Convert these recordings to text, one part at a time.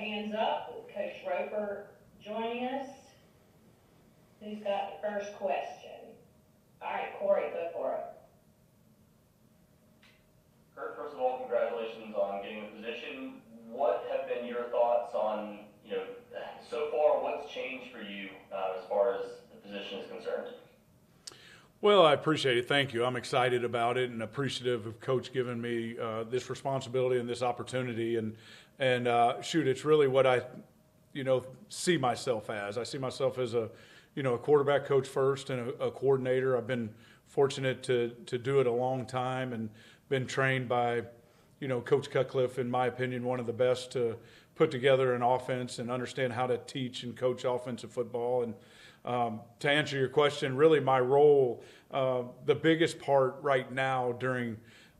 hands up. Coach Roper joining us. Who's got the first question? All right, Corey, go for it. Kurt, first of all, congratulations on getting the position. What have been your thoughts on, so far, what's changed for you as far as the position is concerned? Well, I appreciate it. Thank you. I'm excited about it and appreciative of Coach giving me this responsibility and this opportunity. And shoot, it's really what I, see myself as. I see myself as a quarterback coach first and a coordinator. I've been fortunate to do it a long time and been trained by, Coach Cutcliffe, in my opinion, one of the best to put together an offense and understand how to teach and coach offensive football. And to answer your question, really my role, the biggest part right now during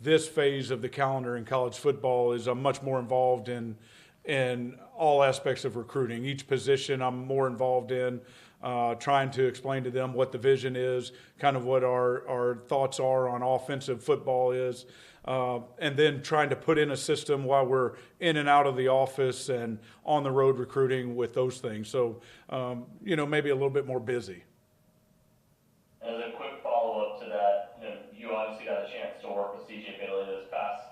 this phase of the calendar in college football is I'm much more involved in all aspects of recruiting. Each position I'm more involved in, trying to explain to them what the vision is, kind of what our thoughts are on offensive football is, and then trying to put in a system while we're in and out of the office and on the road recruiting with those things. So, maybe a little bit more busy. As a quick follow-up to that, you obviously got a chance to work with C.J. Bailey this past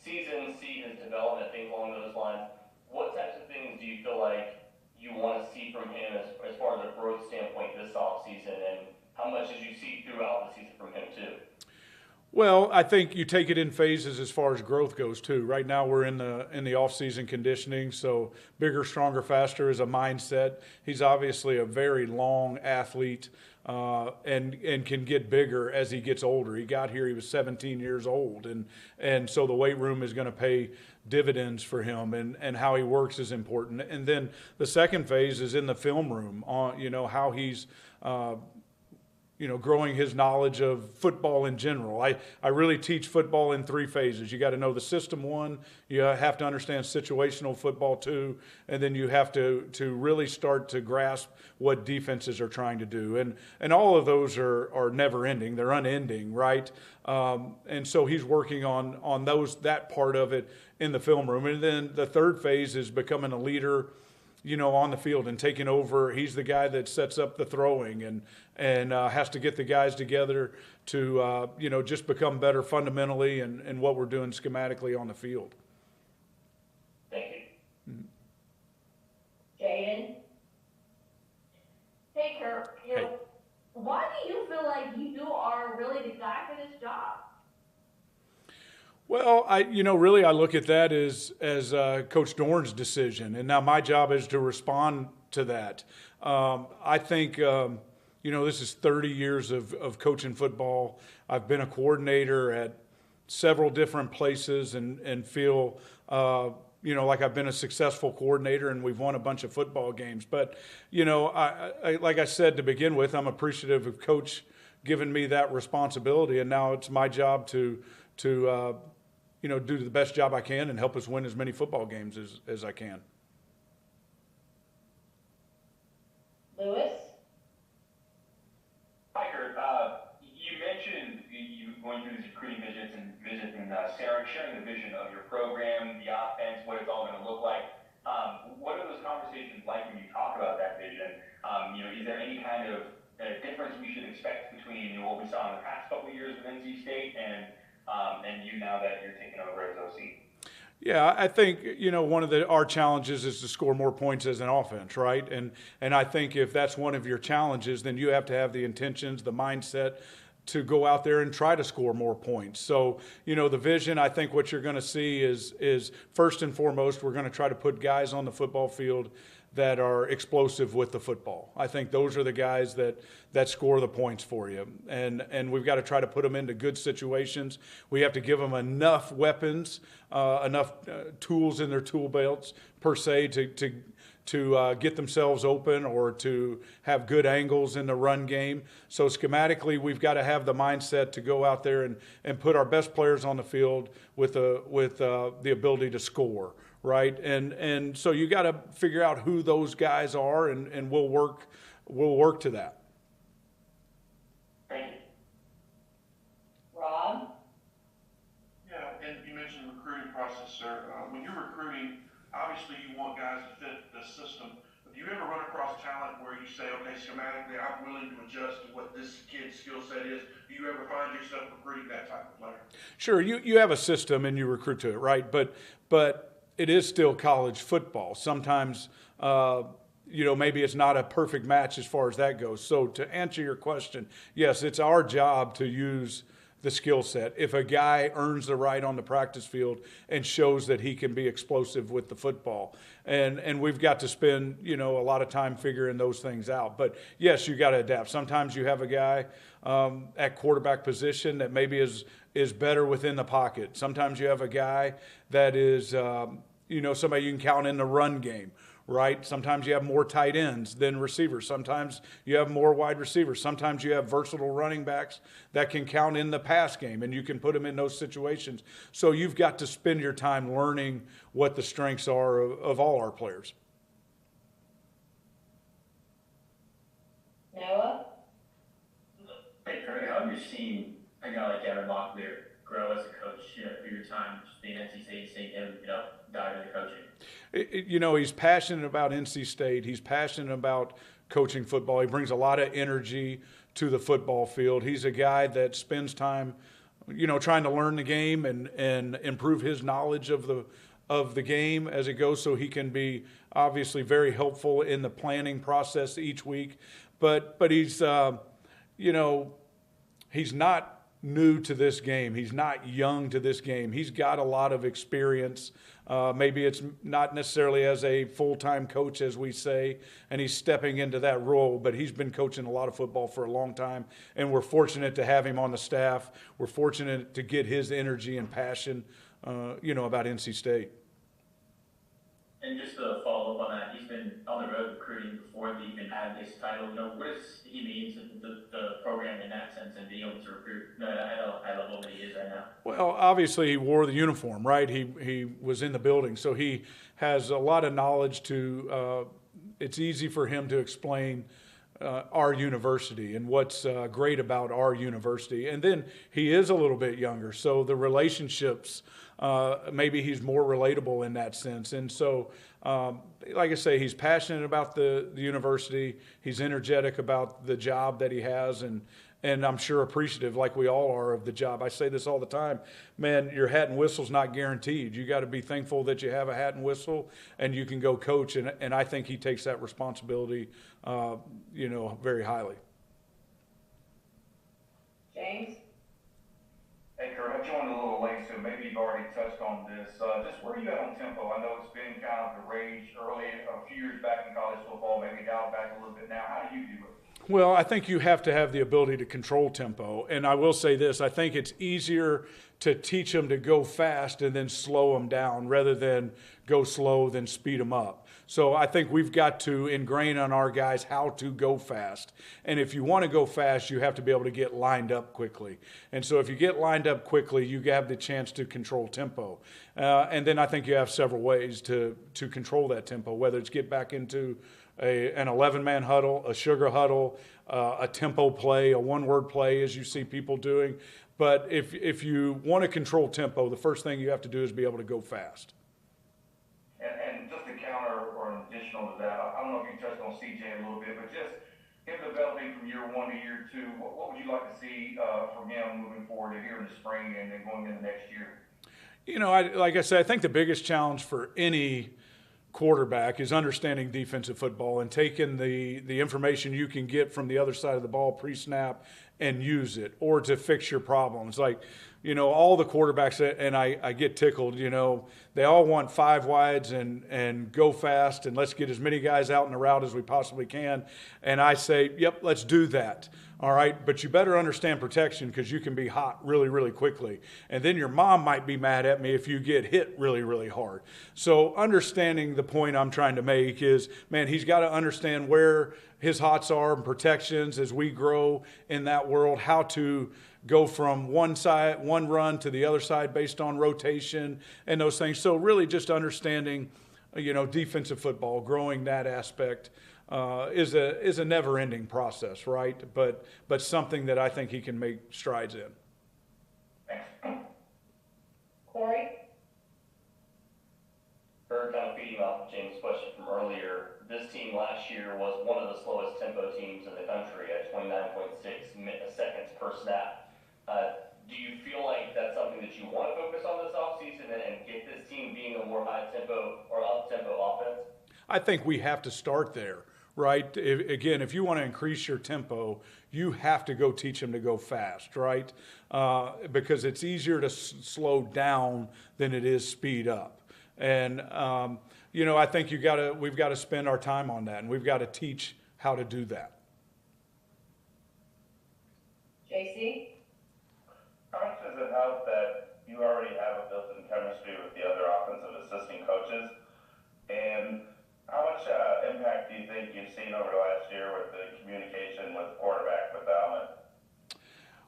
season, see his development, things along those lines. What types of things do you feel like you want to see from him as far as a growth standpoint this offseason, and how much did you see throughout the season from him too? Well, I think you take it in phases as far as growth goes too. Right now we're in the off-season conditioning, so bigger, stronger, faster is a mindset. He's obviously a very long athlete and can get bigger as he gets older. He got here, he was 17 years old, and so the weight room is going to pay dividends for him, and how he works is important. And then the second phase is in the film room, how he's growing his knowledge of football in general. I really teach football in three phases. You got to know the system one, you have to understand situational football two, and then you have to really start to grasp what defenses are trying to do. And all of those are never ending. They're unending, right? And so he's working on that part of it in the film room. And then the third phase is becoming a leader, on the field and taking over. He's the guy that sets up the throwing and has to get the guys together to, just become better fundamentally and what we're doing schematically on the field. Thank you. Jaden? Hey, Kurt. Why do you feel like you are really the guy for this job? Well, I look at that as Coach Dorn's decision, and now my job is to respond to that. I think, this is 30 years of coaching football. I've been a coordinator at several different places and feel, like I've been a successful coordinator and we've won a bunch of football games. But, I like I said to begin with, I'm appreciative of Coach giving me that responsibility, and now it's my job to do the best job I can and help us win as many football games as I can. Lewis? Hi, Kurt. You mentioned you going through these recruiting visits and sharing the vision of your program, the offense, what it's all going to look like. What are those conversations like when you talk about that vision? Is there any kind of difference we should expect between what we saw in the past couple of years with NC State and you now that you're taking over as OC? Yeah, I think, one of our challenges is to score more points as an offense, right? And I think if that's one of your challenges, then you have to have the intentions, the mindset to go out there and try to score more points. So, the vision, I think what you're going to see is first and foremost, we're going to try to put guys on the football field that are explosive with the football. I think those are the guys that score the points for you. And we've got to try to put them into good situations. We have to give them enough weapons, enough tools in their tool belts, per se, to get themselves open or to have good angles in the run game. So schematically, we've got to have the mindset to go out there and put our best players on the field with the ability to score. Right, and so you got to figure out who those guys are, and we'll work to that. Thank you. Rob? Yeah, and you mentioned the recruiting process, sir. When you're recruiting, obviously you want guys to fit the system. Do you ever run across talent where you say, okay, schematically, I'm willing to adjust to what this kid's skill set is? Do you ever find yourself recruiting that type of player? Sure, you have a system and you recruit to it, right? But it is still college football. Sometimes, maybe it's not a perfect match as far as that goes. So to answer your question, yes, it's our job to use the skill set. If a guy earns the right on the practice field and shows that he can be explosive with the football, and we've got to spend a lot of time figuring those things out. But yes, you got to adapt. Sometimes you have a guy at quarterback position that maybe is better within the pocket. Sometimes you have a guy that is somebody you can count in the run game. Right? Sometimes you have more tight ends than receivers. Sometimes you have more wide receivers. Sometimes you have versatile running backs that can count in the pass game, and you can put them in those situations. So you've got to spend your time learning what the strengths are of all our players. Noah? Hey, Kurt, how have you seen a guy like Gavin Locklear grow as a coach, through your time just being at NC State, seeing him, dive into coaching? He's passionate about NC State. He's passionate about coaching football. He brings a lot of energy to the football field. He's a guy that spends time, trying to learn the game and improve his knowledge of the game as it goes, so he can be obviously very helpful in the planning process each week. But he's he's not new to this game. He's not young to this game. He's got a lot of experience. Maybe it's not necessarily as a full-time coach, as we say, and he's stepping into that role, but he's been coaching a lot of football for a long time, and we're fortunate to have him on the staff. We're fortunate to get his energy and passion, about NC State. And just to follow up on that, he's been on the road recruiting before they even had this title. What does he mean to the program in that sense and being able to recruit at a high level that he is right now? Well, obviously he wore the uniform, right? He was in the building, so he has a lot of knowledge to. It's easy for him to explain our university and what's great about our university. And then he is a little bit younger, so the relationships. Maybe he's more relatable in that sense. And so, like I say, he's passionate about the university. He's energetic about the job that he has, and I'm sure appreciative, like we all are, of the job. I say this all the time, man, your hat and whistle's not guaranteed. You got to be thankful that you have a hat and whistle and you can go coach. And I think he takes that responsibility, very highly. James? Hey, Kurt, I joined a little late, so maybe you've already touched on this. Just where are you at on tempo? I know it's been kind of the rage early, a few years back in college football, maybe dialed back a little bit now. How do you do it? Well, I think you have to have the ability to control tempo. And I will say this, I think it's easier to teach them to go fast and then slow them down rather than go slow, then speed them up. So I think we've got to ingrain on our guys how to go fast. And if you want to go fast, you have to be able to get lined up quickly. And so if you get lined up quickly, you have the chance to control tempo. And then I think you have several ways to control that tempo, whether it's get back into an 11-man huddle, a sugar huddle, a tempo play, a one-word play, as you see people doing. But if you want to control tempo, the first thing you have to do is be able to go fast. And just to counter or an additional to that, I don't know if you touched on CJ a little bit, but just him developing from year one to year two, what would you like to see from him moving forward here in the spring and then going into next year? Like I said, I think the biggest challenge for any quarterback is understanding defensive football and taking the information you can get from the other side of the ball pre-snap and use it, or to fix your problems. Like, all the quarterbacks, and I get tickled, they all want 5 wides and go fast and let's get as many guys out in the route as we possibly can. And I say, yep, let's do that. All right, but you better understand protection, because you can be hot really, really quickly. And then your mom might be mad at me if you get hit really, really hard. So understanding the point I'm trying to make is, man, he's got to understand where his hots are and protections as we grow in that world, how to go from one run to the other side based on rotation and those things. So really just understanding, defensive football, growing that aspect is a never-ending process, right? But something that I think he can make strides in. Corey? For kind of feeding off of James' question from earlier, this team last year was one of the slowest tempo teams in the country at 29.6 seconds per snap. Do you feel like that's something that you want to focus on this offseason and get this team being a more high tempo or up tempo offense? I think we have to start there, right? If you want to increase your tempo, you have to go teach them to go fast, right? Because it's easier to slow down than it is speed up. And, I think we've got to spend our time on that, and we've got to teach how to do that. JC? How much does it help that you already have a built-in chemistry with the other offensive assistant coaches? And how much impact do you think you've seen over the last year with the communication with quarterback development?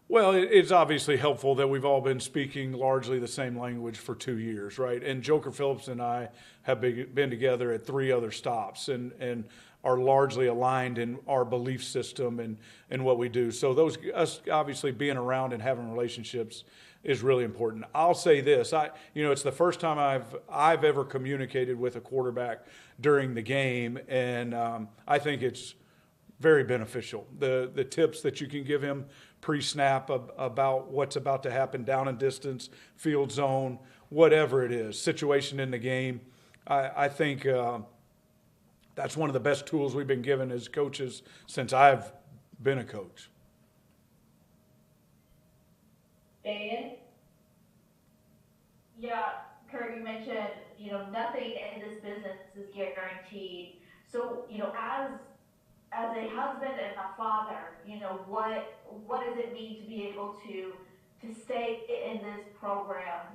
Well, it's obviously helpful that we've all been speaking largely the same language for 2 years, right? And Joker Phillips and I have been together at 3 other stops and are largely aligned in our belief system and what we do. So us obviously being around and having relationships is really important. I'll say this, it's the first time I've ever communicated with a quarterback during the game, and I think it's very beneficial. The tips that you can give him pre-snap about what's about to happen down and distance, field zone, whatever it is, situation in the game. I think that's one of the best tools we've been given as coaches since I've been a coach. Dan? Yeah, Kurt, you mentioned, nothing in this business is guaranteed. So, as a husband and a father, what does it mean to be able to stay in this program,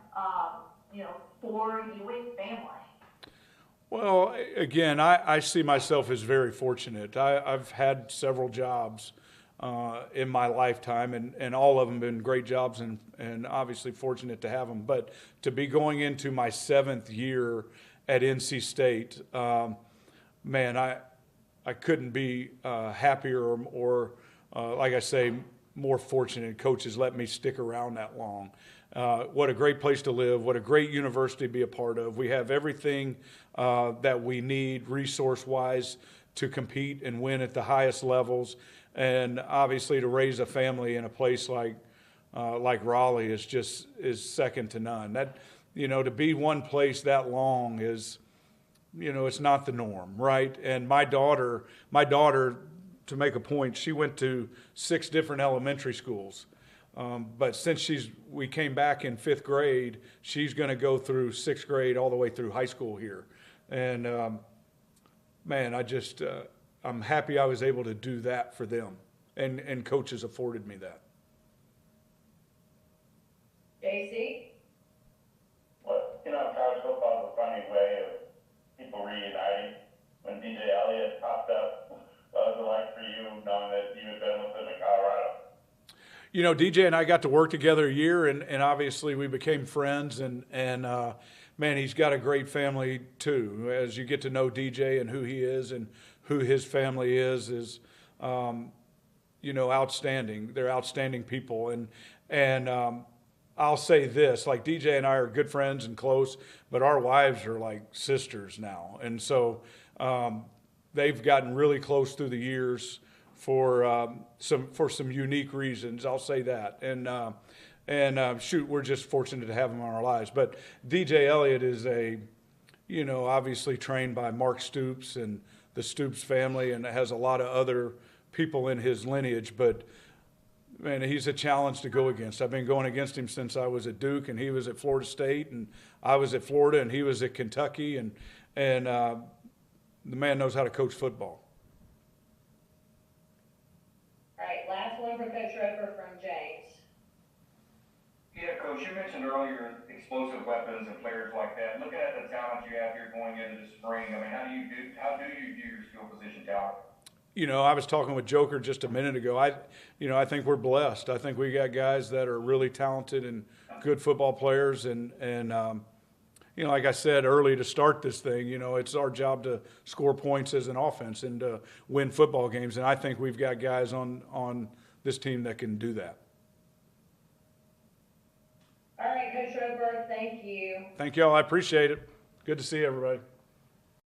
for you and family? Well, again, I see myself as very fortunate. I've had several jobs in my lifetime, and all of them been great jobs, and obviously fortunate to have them. But to be going into my 7th year at NC State, man, I couldn't be happier or like I say, more fortunate. Coaches let me stick around that long. What a great place to live. What a great university to be a part of. We have everything that we need resource-wise to compete and win at the highest levels. And obviously to raise a family in a place like Raleigh is second to none. That, to be one place that long is, it's not the norm, right? And my daughter, to make a point, she went to 6 different elementary schools. But since we came back in 5th grade, she's going to go through 6th grade all the way through high school here. And, man, I'm happy I was able to do that for them. And coaches afforded me that. JC? Well, college football is a funny way of people reuniting. When DJ Elliott popped up, what was it like for you knowing that you had been with him in Colorado? DJ and I got to work together a year, and obviously we became friends. And man, he's got a great family too. As you get to know DJ and who he is and who his family is outstanding. They're outstanding people. And I'll say this, like DJ and I are good friends and close, but our wives are like sisters now. And so they've gotten really close through the years for some unique reasons. I'll say that. And we're just fortunate to have him in our lives. But DJ Elliott is obviously trained by Mark Stoops and the Stoops family, and has a lot of other people in his lineage. But man, he's a challenge to go against. I've been going against him since I was at Duke, and he was at Florida State, and I was at Florida, and he was at Kentucky, and the man knows how to coach football. All right, last one for Coach Roper from James. Yeah, Coach, you mentioned earlier explosive weapons and players like that. Looking at the talent you have here going into the spring, I mean, how do you view your skill position talent? I was talking with Joker just a minute ago. I think we're blessed. I think we got guys that are really talented and good football players. And like I said early to start this thing, it's our job to score points as an offense and to win football games. And I think we've got guys on this team that can do that. All right, Coach Roper, thank you. Thank y'all. I appreciate it. Good to see everybody.